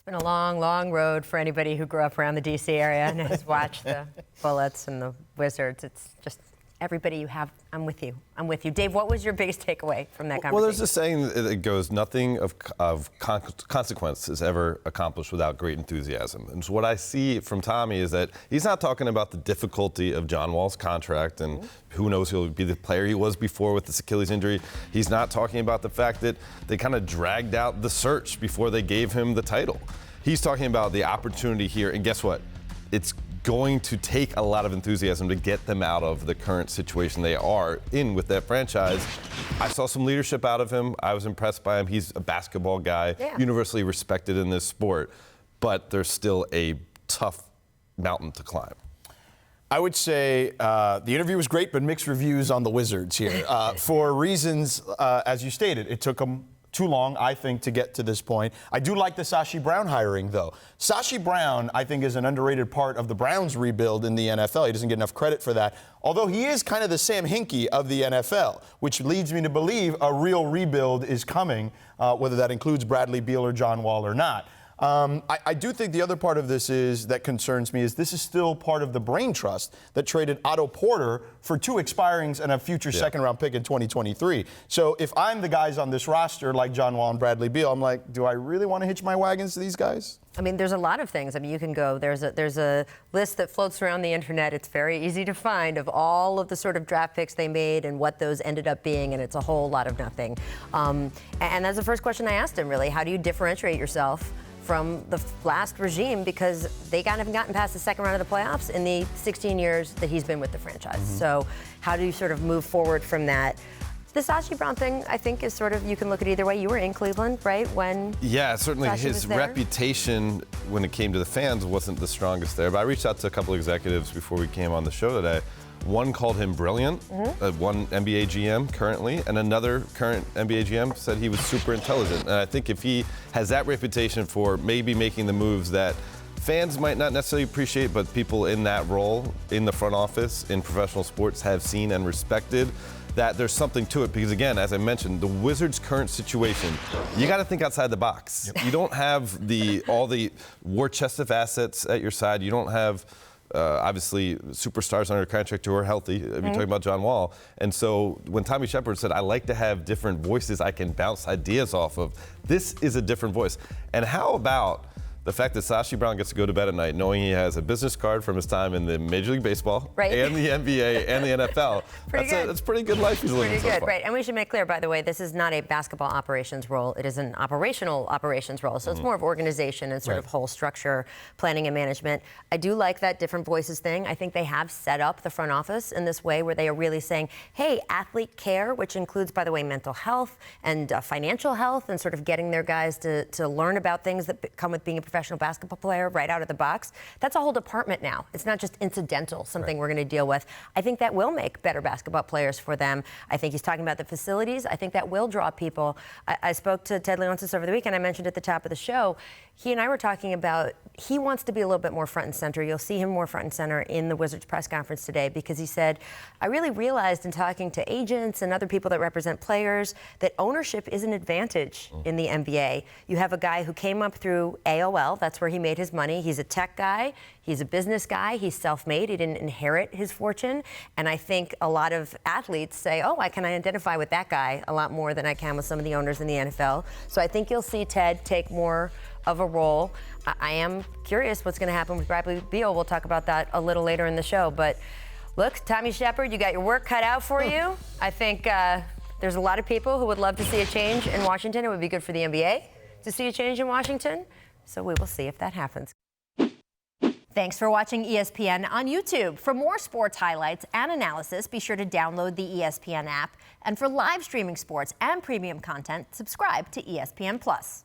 It's been a long, long road for anybody who grew up around the D.C. area and has watched the Bullets and the Wizards. It's just everybody you have. I'm with you. I'm with you. Dave, what was your biggest takeaway from that conversation? Well, there's a saying that goes, nothing of consequence is ever accomplished without great enthusiasm. And so what I see from Tommy is that he's not talking about the difficulty of John Wall's contract and who knows he'll be the player he was before with this Achilles injury. He's not talking about the fact that they kind of dragged out the search before they gave him the title. He's talking about the opportunity here, and guess what? It's going to take a lot of enthusiasm to get them out of the current situation they are in with that franchise. I saw some leadership out of him. I was impressed by him. He's a basketball guy, universally respected in this sport, but there's still a tough mountain to climb. I would say the interview was great, but mixed reviews on the Wizards here. For reasons, as you stated, it took them too long, I think, to get to this point. I do like the Sachi Braun hiring, though. Sachi Braun, I think, is an underrated part of the Browns' rebuild in the NFL. He doesn't get enough credit for that, although he is kind of the Sam Hinkie of the NFL, which leads me to believe a real rebuild is coming, whether that includes Bradley Beal or John Wall or not. I do think the other part of this that concerns me is this is still part of the brain trust that traded Otto Porter for 2 expirings and a future second-round pick in 2023. So if I'm the guys on this roster like John Wall and Bradley Beal, I'm like, do I really want to hitch my wagons to these guys? I mean, there's a lot of things. I mean, you can go, there's a list that floats around the internet. It's very easy to find of all of the sort of draft picks they made and what those ended up being, and it's a whole lot of nothing. And that's the first question I asked him, really. How do you differentiate yourself from the last regime, because they haven't gotten past the second round of the playoffs in the 16 years that he's been with the franchise. So how do you sort of move forward from that? The Sachi Braun thing, I think, is sort of, you can look at it either way. You were in Cleveland, right, when certainly Sachi his reputation when it came to the fans wasn't the strongest there. But I reached out to a couple executives before we came on the show today. One called him brilliant, one NBA GM currently, and another current NBA GM said he was super intelligent. And I think if he has that reputation for maybe making the moves that fans might not necessarily appreciate, but people in that role in the front office in professional sports have seen and respected, that there's something to it. Because again, as I mentioned, the Wizards' current situation, you got to think outside the box. You don't have all the war chest of assets at your side. You don't have obviously superstars under contract who are healthy. You're talking about John Wall. And so when Tommy Sheppard said, I like to have different voices I can bounce ideas off of, this is a different voice. And how about the fact that Sachi Braun gets to go to bed at night knowing he has a business card from his time in the Major League Baseball and the NBA and the NFL. That's a pretty good life he's living so far. Right. And we should make clear, by the way, this is not a basketball operations role. It is an operational operations role. So it's more of organization and sort of whole structure, planning and management. I do like that different voices thing. I think they have set up the front office in this way where they are really saying, hey, athlete care, which includes, by the way, mental health and financial health, and sort of getting their guys to learn about things that come with being a professional basketball player right out of the box. That's a whole department now. It's not just incidental, something we're going to deal with. I think that will make better basketball players for them. I think he's talking about the facilities. I think that will draw people. I spoke to Ted Leonsis over the weekend. I mentioned at the top of the show, he and I were talking about he wants to be a little bit more front and center. You'll see him more front and center in the Wizards press conference today, because he said, I really realized in talking to agents and other people that represent players that ownership is an advantage in the NBA. You have a guy who came up through AOL. That's where he made his money. He's a tech guy. He's a business guy. He's self-made. He didn't inherit his fortune. And I think a lot of athletes say, oh, I can identify with that guy a lot more than I can with some of the owners in the NFL. So I think you'll see Ted take more of a role. I am curious what's going to happen with Bradley Beal. We'll talk about that a little later in the show. But look, Tommy Sheppard, you got your work cut out for you. I think there's a lot of people who would love to see a change in Washington. It would be good for the NBA to see a change in Washington. So we will see if that happens. Thanks for watching ESPN on YouTube. For more sports highlights and analysis, be sure to download the ESPN app. And for live streaming sports and premium content, subscribe to ESPN+.